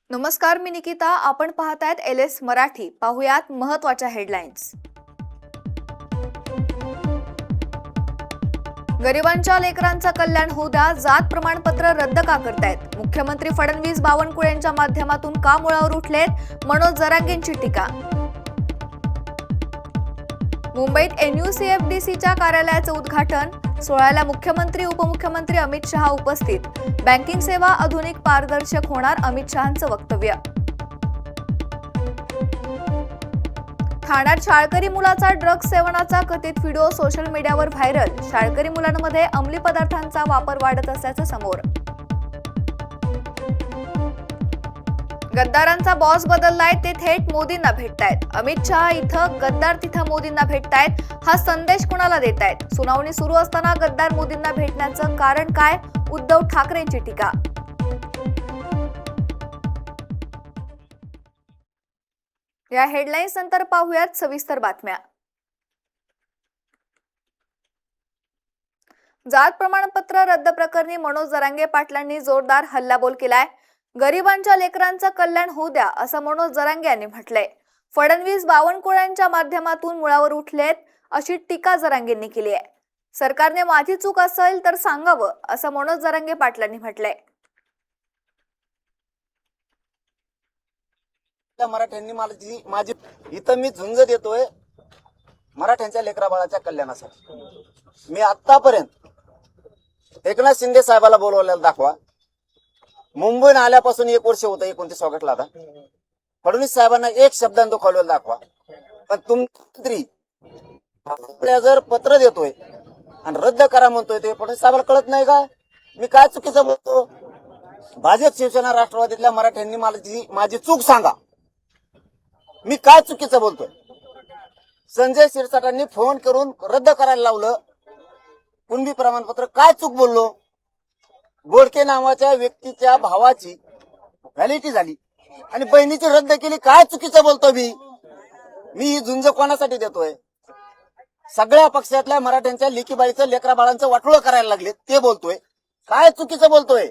नमस्कार, मी निकिता. आपण पाहतायत LS मराठी. पाहुयात महत्त्वाच्या हेडलाईन्स. गरिबांच्या लेकरांचं कल्याण होऊ द्या, जात प्रमाणपत्र रद्द का करतायत? मुख्यमंत्री फडणवीस बावनकुळेंच्या माध्यमातून का मुळावर उठलेत? मनोज जरांगेंची टीका. मुंबईत NUCFDCच्या कार्यालयाचं उद्घाटन. सोहळ्याला मुख्यमंत्री उपमुख्यमंत्री अमित शहा उपस्थित. बँकिंग सेवा आधुनिक पारदर्शक होणार, अमित शहांचं वक्तव्य. ठाण्यात शाळकरी मुलाचा ड्रग्ज सेवनाचा कथित व्हिडिओ सोशल मीडियावर व्हायरल. शाळकरी मुलांमध्ये अंमली पदार्थांचा वापर वाढत असल्याचं समोर. गद्दारांचा बॉस बदललाय, ते थेट मोदींना भेटतायत. अमित शहा इथं, गद्दार तिथं मोदींना भेटतायत. हा संदेश कुणाला देतायत? सुनावणी सुरू असताना गद्दार मोदींना भेटण्याचं कारण काय? उद्धव ठाकरेंची टीका. या हेडलाईन्स नंतर पाहूयात सविस्तर बातम्या. जात प्रमाणपत्र रद्द प्रकरणी मनोज जरांगे पाटलांनी जोरदार हल्लाबोल केलाय. गरिबांच्या लेकरांचं कल्याण होऊ द्या, असं मनोज जरांगे यांनी म्हटलंय. फडणवीस बावनकुळेंच्या माध्यमातून मुळावर उठलेत, अशी टीका जरांगेंनी केली आहे. सरकारने माझी चूक असेल तर सांगावं, असं मनोज जरांगे पाटलांनी म्हटलंय. मराठ्यांनी माझी इथं मी झुंज देतोय मराठ्यांच्या लेकरा बाळाच्या कल्याणासाठी. मी आतापर्यंत एकनाथ शिंदे साहेबाला बोलवलेलं दाखवा. मुंबईहून आल्यापासून 1 वर्ष होतं, 29 ऑगस्टला. आता फडणवीस साहेबांना एक शब्दांत दुखावलेलं दाखवा. पण तुमची जर पत्र देतोय आणि रद्द करा म्हणतोय, ते फडणवीस साहेबाला कळत नाही का? मी काय चुकीचं बोलतो? भाजप शिवसेना राष्ट्रवादीतल्या मराठ्यांनी माझी चूक सांगा, मी काय चुकीचं बोलतोय? संजय शिरसाटांनी फोन करून रद्द करायला लावलं कुणबी प्रमाणपत्र. काय चूक बोललो? गोडके नावाच्या व्यक्तीच्या भावाची व्हॅलिडिटी झाली आणि बहिणीची रद्द केली. काय चुकीचं बोलतो मी ही झुंज कोणासाठी देतोय? सगळ्या पक्षातल्या मराठ्यांच्या लेकीबाईचं लेकरा बाळांचं वाटोळं करायला लागले, ते बोलतोय. काय चुकीचं बोलतोय?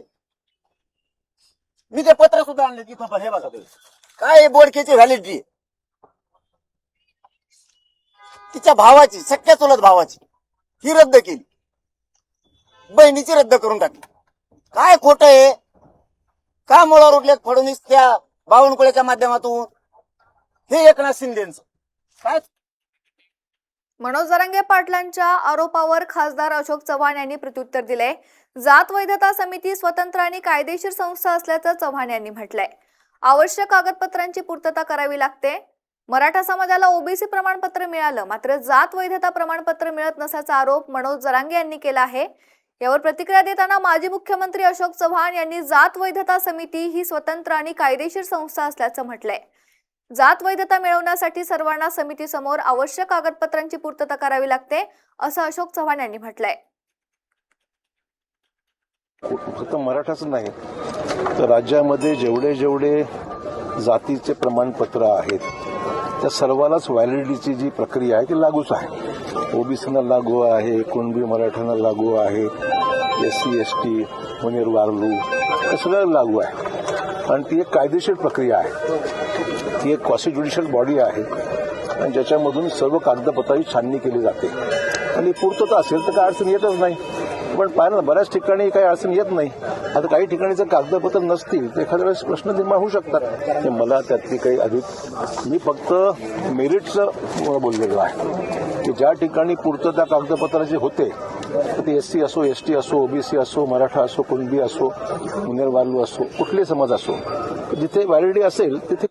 मी ते पत्र सुद्धा आणले की हे बघा काय बोडकेची व्हॅलिडिटी, तिच्या भावाची, सख्या चुलत भावाची, ही रद्द केली, बहिणीची रद्द करून टाकली. काय खोटं आहे? का मुळावर उठले फडणवीस त्या बावनकुळेच्या माध्यमातून? हे एकनाथ शिंदेचं काय? मनोज जरांगे पाटलांच्या आरोपावर खासदार अशोक चव्हाण यांनी प्रत्युत्तर दिले. जात वैधता समिती स्वतंत्र आणि कायदेशीर संस्था असल्याचं चव्हाण यांनी म्हटलंय. आवश्यक कागदपत्रांची पूर्तता करावी लागते. मराठा समाजाला OBC प्रमाणपत्र मिळालं, मात्र जात वैधता प्रमाणपत्र मिळत नसल्याचा आरोप मनोज जरांगे यांनी केला आहे. यावर प्रतिक्रिया देताना माजी मुख्यमंत्री अशोक चव्हाण यांनी जात वैधता समिती ही स्वतंत्र आणि कायदेशीर संस्था असल्याचं म्हटलंय. जात वैधता मिळवण्यासाठी सर्वांना समितीसमोर आवश्यक कागदपत्रांची पूर्तता करावी लागते, असं अशोक चव्हाण यांनी म्हटलंय. फक्त मराठाच नाही तर राज्यामध्ये जेवढे जातीचे प्रमाणपत्र आहेत त्या सर्वांनाच व्हॅलिडिटीची जी प्रक्रिया आहे ती लागूच आहे. OBCना लागू आहे, कुणबी मराठ्यांना लागू आहे, SC ST मुनेर वारलू हे सगळं लागू आहे. आणि ती एक कायदेशीर प्रक्रिया आहे, ती एक क्वासी ज्युडिशियल बॉडी आहे आणि ज्याच्यामधून सर्व कागदपत्रांची छाननी केली जाते. आणि पूर्तता असेल तर काय अडचण येतच नाही. पण पाहिलं ना, बऱ्याच ठिकाणी काही अडचण येत नाही. आता काही ठिकाणी जर कागदपत्र नसतील तर एखाद्या वेळेस प्रश्न निर्माण होऊ शकतात. मला त्यातली काही अधिक, मी फक्त मेरिटचं बोललेलो आहे की ज्या ठिकाणी पूर्तता कागदपत्राचे होते, ते SC असो, ST असो, OBC असो, मराठा असो, कुणबी असो, मुनेर वारलू असो, कुठले समाज असो, जिथे व्हॅलिडिटी असेल तिथे.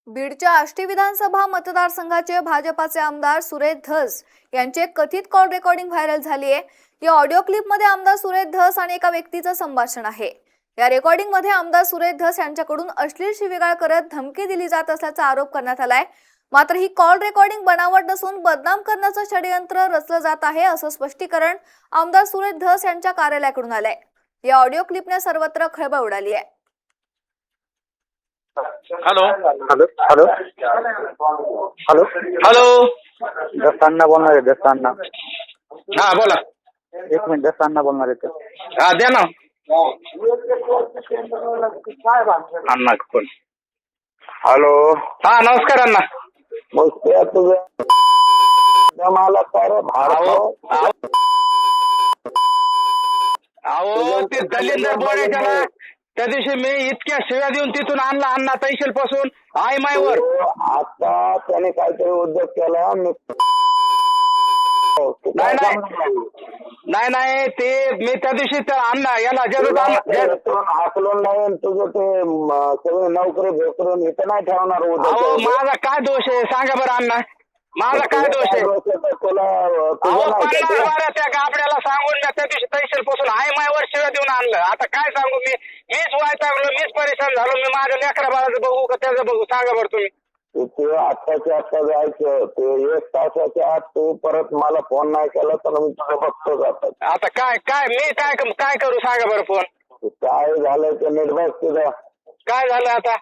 बीडच्या आष्टी विधानसभा मतदारसंघाचे भाजपाचे आमदार सुरेश धस यांचे कथित कॉल रेकॉर्डिंग व्हायरल झाली आहे. या ऑडिओ क्लिपमध्ये आमदार सुरेश धस आणि एका व्यक्तीचं संभाषण आहे. या रेकॉर्डिंगमध्ये आमदार सुरेश धस यांच्याकडून अश्लील शिवीगाळ करत धमकी दिली जात असल्याचा आरोप करण्यात आलाय. मात्र ही कॉल रेकॉर्डिंग बनावट नसून बदनाम करण्याचं षडयंत्र रचलं जात आहे, असं स्पष्टीकरण आमदार सुरेश धस यांच्या कार्यालयाकडून आलंय. या ऑडिओ क्लिपने सर्वत्र खळबळ उडाली आहे. Hello hello hello hello hello दस्ताना बोलणार आहे. हा बोला. एक मिनिट, दस्ताना बोलणार आहे. हा द्या ना. अण्णा कोण? हॅलो. हा नमस्कार अण्णा. मग ते तुझं मला काय रे भाडं? अहो ते दलिंदर बोलायच्या ना त्या दिवशी मी इतक्या शिव्या देऊन तिथून आणला अण्णा तैशेल पासून आई मायवर. आता त्याने काहीतरी उद्योग केला. नाही ते मी त्या दिवशी त्या अण्णा याला जरूर हाकलून नाही तुझं ते सगळे नोकरी भेकरून इथं नाही ठेवणार अहो उद्योग. माझा काय दोष आहे सांगा बरं अण्णा, माझा काय दोष आहे? तुला अहो 50 बारा त्या गाबड्याला सांगून मी त्या दिवशी तैशेल पासून आई मायवर शिव्या देऊन आणलं. आता काय सांगू मीच वैतागलो, मीच परेशान झालो. मी माझ्या लेकरा बाळाचं बघू का त्याचं बघू सांगा बरं तुम्ही. ते आत्ताच्या आत्ता जायचं. ते 1 तासाच्या आत तू परत मला फोन नाही केला तर मी तुझं बघतो जातात. आता काय मी काय करू सांगा बरं फोन. काय झालं ते नीट बघ तुझं. काय झालं आता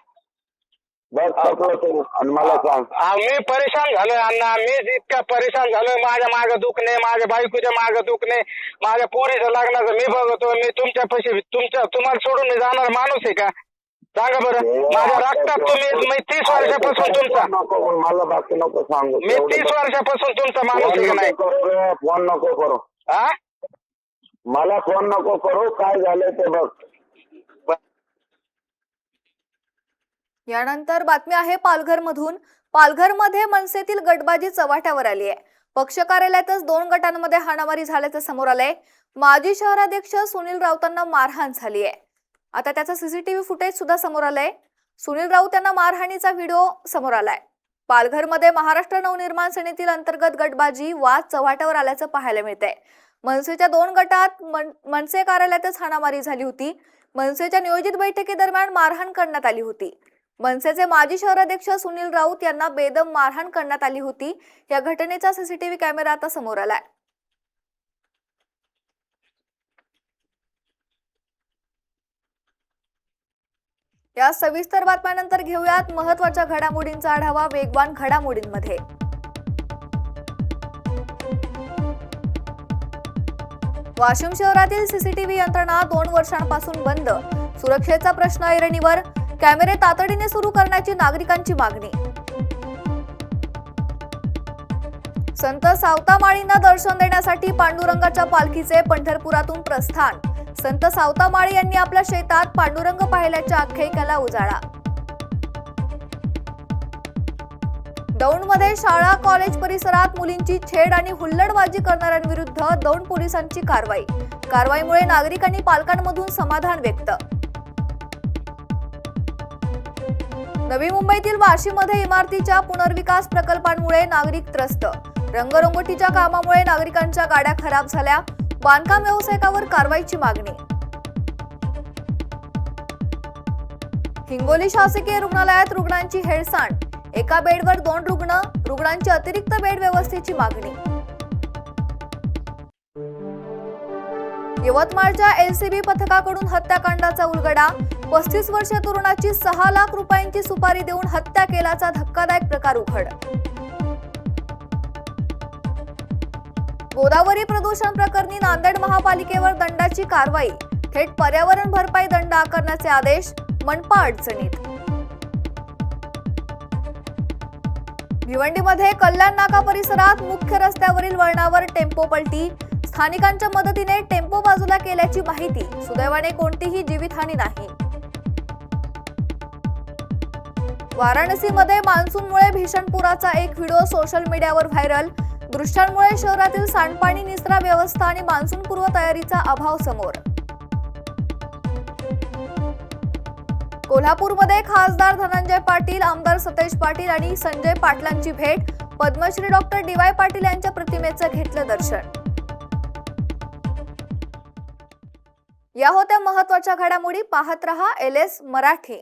बघ टाकलं तू आणि मला सांग. मी परेशान झालोय अण्णा, मीच इतका परेशान झालोय. माझ्या मागं दुखणे, माझ्या बायकोच्या मागं दुखणे, माझ्या पोरीचं लग्नाचं मी बघतो. मी तुम्हाला सोडून मी जाणार माणूस आहे का सांगा बरं. माझ्या रक्तात तुम्ही मी 30 वर्षापासून तुमचा मला बाकी नको सांगू. मी 30 वर्षापासून तुमचा माणूस आहे का नाही. फोन नको करू. हा मला फोन नको करू. काय झालंय ते बघ. यानंतर बातमी आहे पालघरमधून. पालघरमध्ये मनसेतील गटबाजी चव्हाट्यावर आली आहे. पक्ष कार्यालयातच 2 गटांमध्ये हाणामारी झाल्याचं समोर आलंय. माजी शहराध्यक्ष सुनील राऊतांना मारहाण झाली आहे. आता त्याचं सीसीटीव्ही फुटेज सुद्धा समोर आलंय. सुनील राऊत यांना मारहाणीचा व्हिडिओ समोर आलाय. पालघरमध्ये महाराष्ट्र नवनिर्माण सेनेतील अंतर्गत गटबाजी वाद चव्हाट्यावर आल्याचं पाहायला मिळतंय. मनसेच्या 2 गटात मनसे कार्यालयातच हाणामारी झाली होती. मनसेच्या नियोजित बैठकीदरम्यान मारहाण करण्यात आली होती. मनसेचे माजी शहराध्यक्ष सुनील राऊत यांना बेदम मारहाण करण्यात आली होती. या घटनेचा सीसीटीव्ही कॅमेरा आता समोर आलाय. या सविस्तर बातम्यानंतर घेऊयात महत्त्वाच्या घडामोडींचा आढावा वेगवान घडामोडींमध्ये. वाशिम शहरातील सीसीटीव्ही यंत्रणा 2 वर्षांपासून बंद. सुरक्षेचा प्रश्न ऐरणीवर. कॅमेरे तातडीने सुरू करण्याची नागरिकांची मागणी. संत सावतामाळींना दर्शन देण्यासाठी पांडुरंगाच्या पालखीचे पंढरपुरातून प्रस्थान. संत सावतामाळी यांनी आपल्या शेतात पांडुरंग पाहिल्याच्या आख्यायिकेला उजाळा. दौंडमध्ये शाळा कॉलेज परिसरात मुलींची छेड आणि हुल्लडबाजी करणाऱ्यांविरुद्ध दौंड पोलिसांची कारवाई. कारवाईमुळे नागरिक आणि पालकांमधून समाधान व्यक्त. नवी मुंबईतील वाशीमध्ये इमारतीच्या पुनर्विकास प्रकल्पांमुळे नागरिक त्रस्त. रंगरंगोटीच्या कामामुळे नागरिकांच्या गाड्या खराब झाल्या. बांधकाम व्यावसायिकावर कारवाईची मागणी. हिंगोली शासकीय रुग्णालयात रुग्णांची हेळसांड. एका बेडवर 2 रुग्णांची अतिरिक्त बेड व्यवस्थेची मागणी. यवतमाळच्या एलसीबी पथकाकडून हत्याकांडाचा उलगडा. 35 वर्षीय तरुणाची 6 लाख रुपयांची सुपारी देऊन हत्या केल्याचा धक्कादायक प्रकार उघड. गोदावरी प्रदूषण प्रकरणी नांदेड महापालिकेवर दंडाची कारवाई. थेट पर्यावरण भरपाई दंड आकारण्याचे आदेश. मनपा अडचणीत. भिवंडीमध्ये कल्याण नाका परिसरात मुख्य रस्त्यावरील वळणावर टेम्पो पलटी. स्थानिकांच्या मदतीने टेम्पो बाजूला केल्याची माहिती. सुदैवाने कोणतीही जीवितहानी नाही. वाराणसीमध्ये मान्सूनमुळे भीषण पुराचा एक व्हिडिओ सोशल मीडियावर व्हायरल. दृश्यांमुळे शहरातील सांडपाणी निचरा व्यवस्था आणि मान्सूनपूर्व तयारीचा अभाव समोर. कोल्हापूरमध्ये खासदार धनंजय पाटील, आमदार सतेज पाटील आणि संजय पाटलांची भेट. Padmashri doctor DY. पाटील यांच्या प्रतिमेचं घेतलं दर्शन. या होत्या महत्त्वाच्या घडामोडी. पाहत रहा LS मराठी.